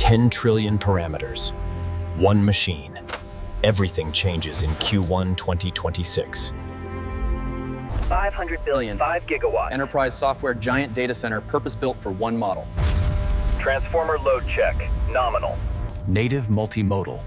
10 trillion parameters. One machine. Everything changes in Q1 2026. 500 billion, 5 gigawatts. Enterprise software giant data center purpose-built for one model. Transformer load check, nominal. Native multimodal.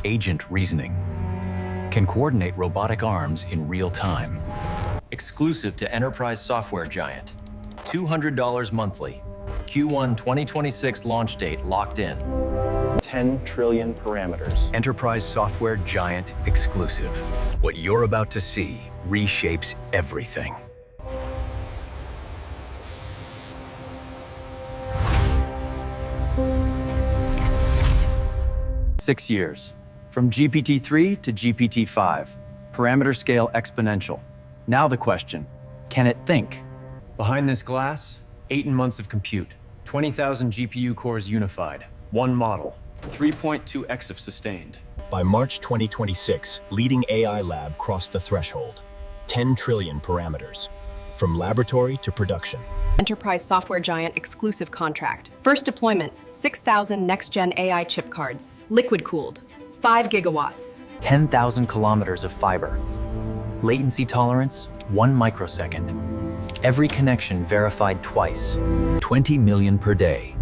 Agent reasoning. Can coordinate robotic arms in real time. Exclusive to enterprise software giant. $200 monthly. Q1 2026 launch date locked in. 10 trillion parameters. Enterprise software giant exclusive. What you're about to see reshapes everything. Six years. From GPT-3 to GPT-5. Parameter scale exponential. Now the question, can it think? Behind this glass, 18 months of compute, 20,000 GPU cores unified, one model, 3.2 EXIF sustained. By March 2026, leading AI lab crossed the threshold. 10 trillion parameters, from laboratory to production. Enterprise software giant exclusive contract. First deployment, 6,000 next-gen AI chip cards, liquid-cooled, 5 gigawatts. 10,000 kilometers of fiber. Latency tolerance, 1 microsecond. Every connection verified twice. 20 million per day.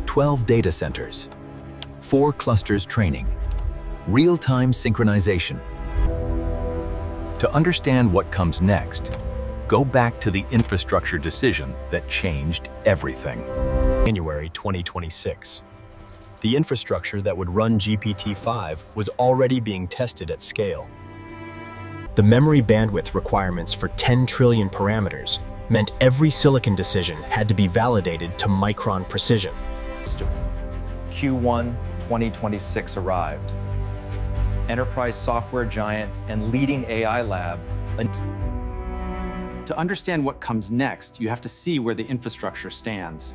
12 data centers. 4 clusters training. Real-time synchronization. To understand what comes next, go back to the infrastructure decision that changed everything. January 2026. The infrastructure that would run GPT-5 was already being tested at scale. The memory bandwidth requirements for 10 trillion parameters meant every silicon decision had to be validated to micron precision. Q1 2026 arrived. Enterprise software giant and leading AI lab. To understand what comes next, you have to see where the infrastructure stands.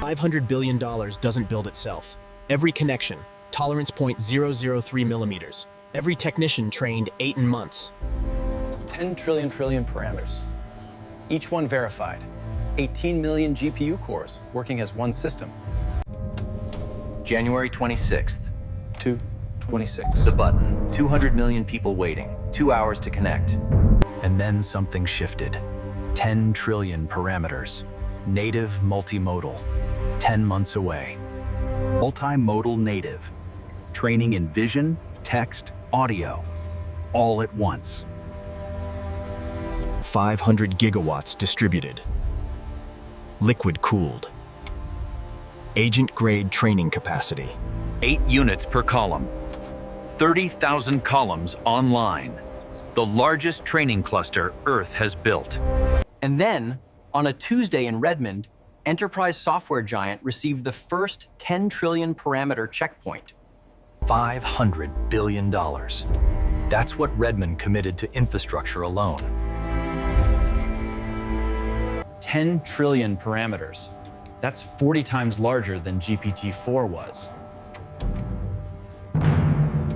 $500 billion doesn't build itself. Every connection, tolerance point 003 millimeters. Every technician trained 18 months. 10 trillion parameters. Each one verified. 18 million GPU cores working as one system. January 26th. 226. The button. 200 million people waiting. 2 hours to connect. And then something shifted. 10 trillion parameters. Native multimodal. 10 months away. Multimodal native. Training in vision, text, audio. All at once. 500 gigawatts distributed. Liquid-cooled. Agent-grade training capacity. 8 units per column. 30,000 columns online. The largest training cluster Earth has built. And then, on a Tuesday in Redmond, enterprise software giant received the first 10 trillion parameter checkpoint. $500 billion. That's what Redmond committed to infrastructure alone. 10 trillion parameters. That's 40 times larger than GPT-4 was.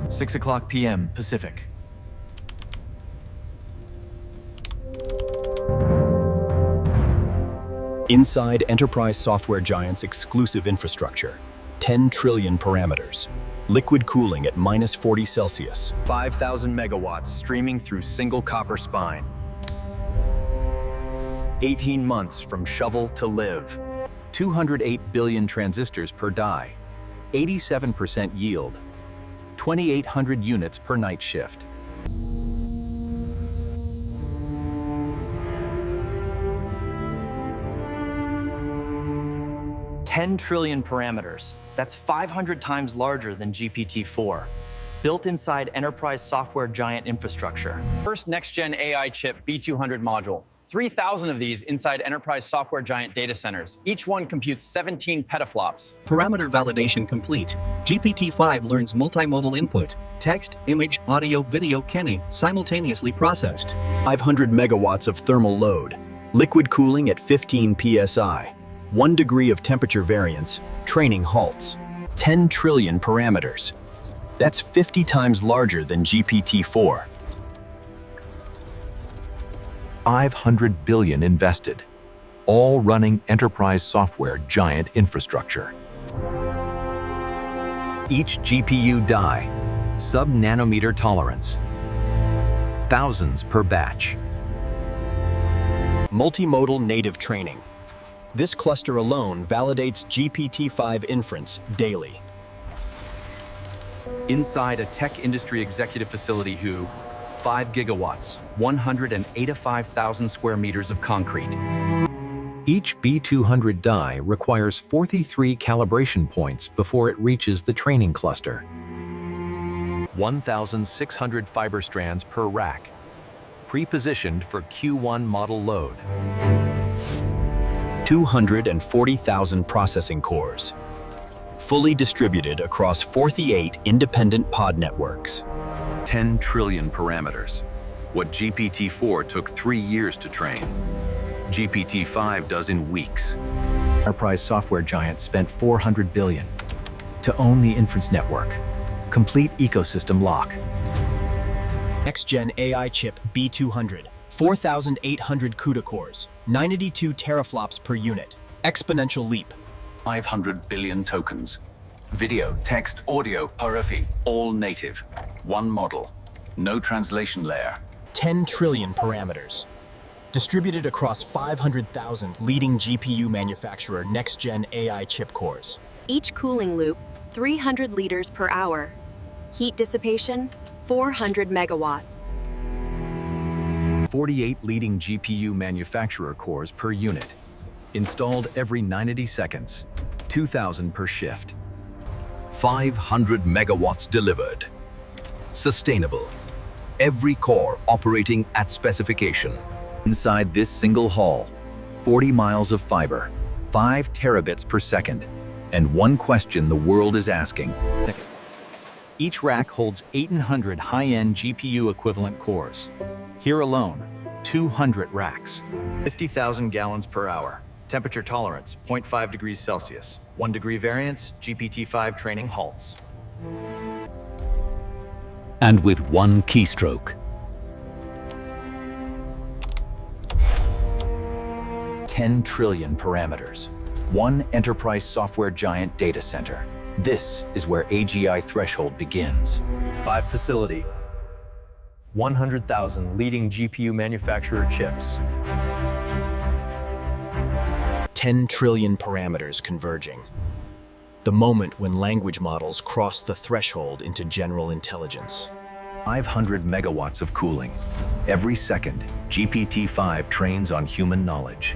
6:00 p.m. Pacific. Inside enterprise software giant's exclusive infrastructure, 10 trillion parameters. Liquid cooling at minus 40 Celsius. 5,000 megawatts streaming through single copper spine. 18 months from shovel to live. 208 billion transistors per die. 87% yield. 2,800 units per night shift. $10 trillion parameters. That's 500 times larger than GPT-4. Built inside enterprise software giant infrastructure. First next-gen AI chip B200 module. 3,000 of these inside enterprise software giant data centers. Each one computes 17 petaflops. Parameter validation complete. GPT-5 learns multimodal input. Text, image, audio, video can simultaneously processed. 500 megawatts of thermal load. Liquid cooling at 15 psi. 1 degree of temperature variance. Training halts. 10 trillion parameters. That's 50 times larger than GPT-4. 500 billion invested. all running enterprise software giant infrastructure. Each GPU die, sub-nanometer tolerance, thousands per batch. Multimodal native training. This cluster alone validates GPT-5 inference daily. Inside a tech industry executive facility who 5 gigawatts, 185,000 square meters of concrete. Each B200 die requires 43 calibration points before it reaches the training cluster. 1,600 fiber strands per rack, pre-positioned for Q1 model load. 240,000 processing cores, fully distributed across 48 independent pod networks. 10 trillion parameters, what GPT-4 took 3 years to train. GPT-5 does in weeks. Enterprise software giant spent $400 billion to own the inference network. Complete ecosystem lock. Next-gen AI chip B200, 4,800 CUDA cores, 92 teraflops per unit, exponential leap. 500 billion tokens. Video, text, audio, paraphy, all native. One model. No translation layer. 10 trillion parameters. Distributed across 500,000 leading GPU manufacturer next-gen AI chip cores. Each cooling loop, 300 liters per hour. Heat dissipation, 400 megawatts. 48 leading GPU manufacturer cores per unit. Installed every 90 seconds. 2,000 per shift. 500 megawatts delivered. Sustainable. Every core operating at specification. Inside this single hall, 40 miles of fiber, 5 terabits per second, and one question the world is asking. Each rack holds 1,800 high-end GPU equivalent cores. Here alone, 200 racks. 50,000 gallons per hour. Temperature tolerance, 0.5 degrees Celsius. 1 degree variance, GPT-5 training halts. And with one keystroke, 10 trillion parameters. One enterprise software giant data center. This is where AGI threshold begins. 5 facility. 100,000 leading GPU manufacturer chips. 10 trillion parameters converging. The moment when language models cross the threshold into general intelligence. 500 megawatts of cooling. Every second, GPT-5 trains on human knowledge.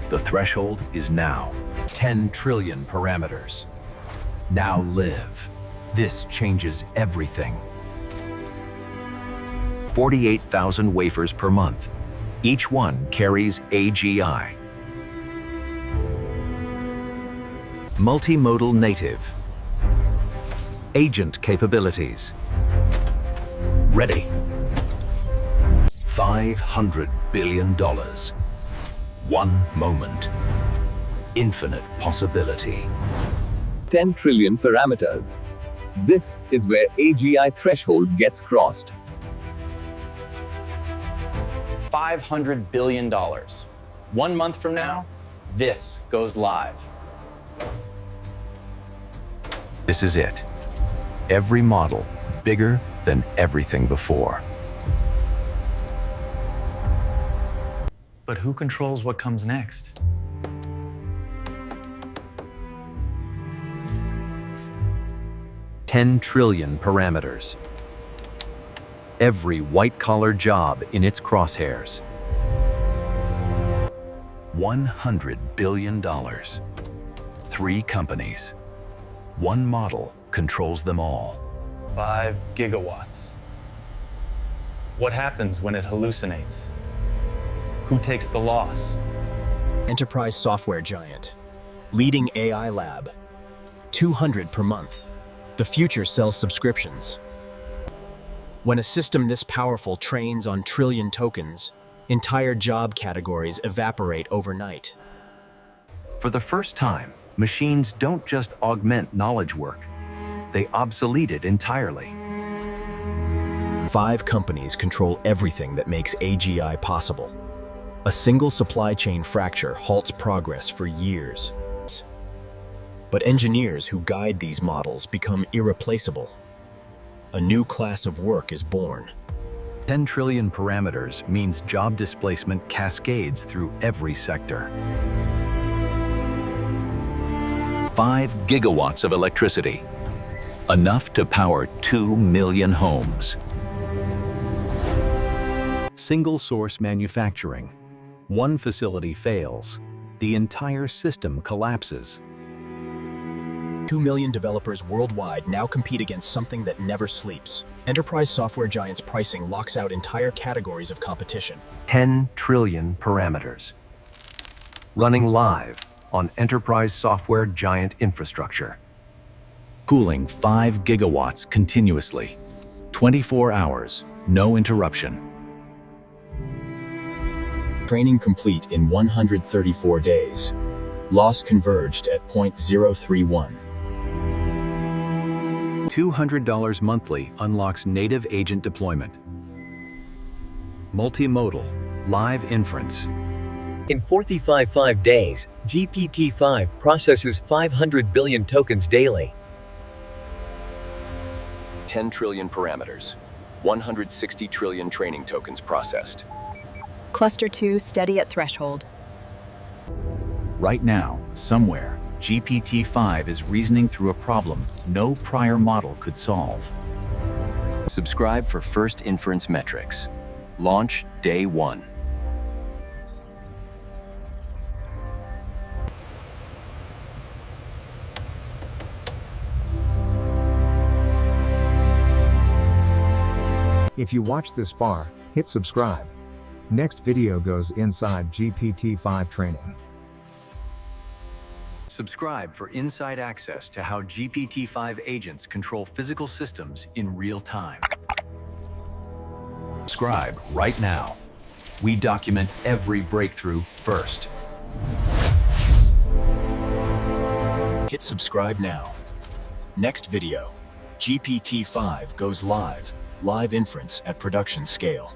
The threshold is now. 10 trillion parameters. Now live. This changes everything. 48,000 wafers per month. Each one carries AGI. Multimodal native. Agent capabilities. Ready. $500 billion. One moment. Infinite possibility. 10 trillion parameters. This is where AGI threshold gets crossed. $500 billion. 1 month from now, this goes live. This is it. Every model bigger than everything before. But who controls what comes next? $10 trillion parameters. Every white-collar job in its crosshairs. $100 billion. 3 companies. One model controls them all. 5 gigawatts. What happens when it hallucinates? Who takes the loss? Enterprise software giant. Leading AI lab. 200 per month. The future sells subscriptions. When a system this powerful trains on trillion tokens, entire job categories evaporate overnight. For the first time, machines don't just augment knowledge work. They obsolete it entirely. 5 companies control everything that makes AGI possible. A single supply chain fracture halts progress for years. But engineers who guide these models become irreplaceable. A new class of work is born. 10 trillion parameters means job displacement cascades through every sector. 5 gigawatts of electricity, enough to power 2 million homes. Single source manufacturing. One facility fails, the entire system collapses. 2 million developers worldwide now compete against something that never sleeps. Enterprise software giants' pricing locks out entire categories of competition. 10 trillion parameters. Running live on enterprise software giant infrastructure. Cooling 5 gigawatts continuously. 24 hours, no interruption. Training complete in 134 days. Loss converged at 0.031. $200 monthly unlocks native agent deployment. Multimodal, live inference. In 45 days, GPT-5 processes 500 billion tokens daily. 10 trillion parameters. 160 trillion training tokens processed. Cluster 2 steady at threshold. Right now, somewhere, GPT-5 is reasoning through a problem no prior model could solve. Subscribe for first inference metrics. Launch day 1. If you watched this far, hit subscribe. Next video goes inside GPT-5 training. Subscribe for inside access to how GPT-5 agents control physical systems in real time. Subscribe right now. We document every breakthrough first. Hit subscribe now. Next video. GPT-5 goes live. Live inference at production scale.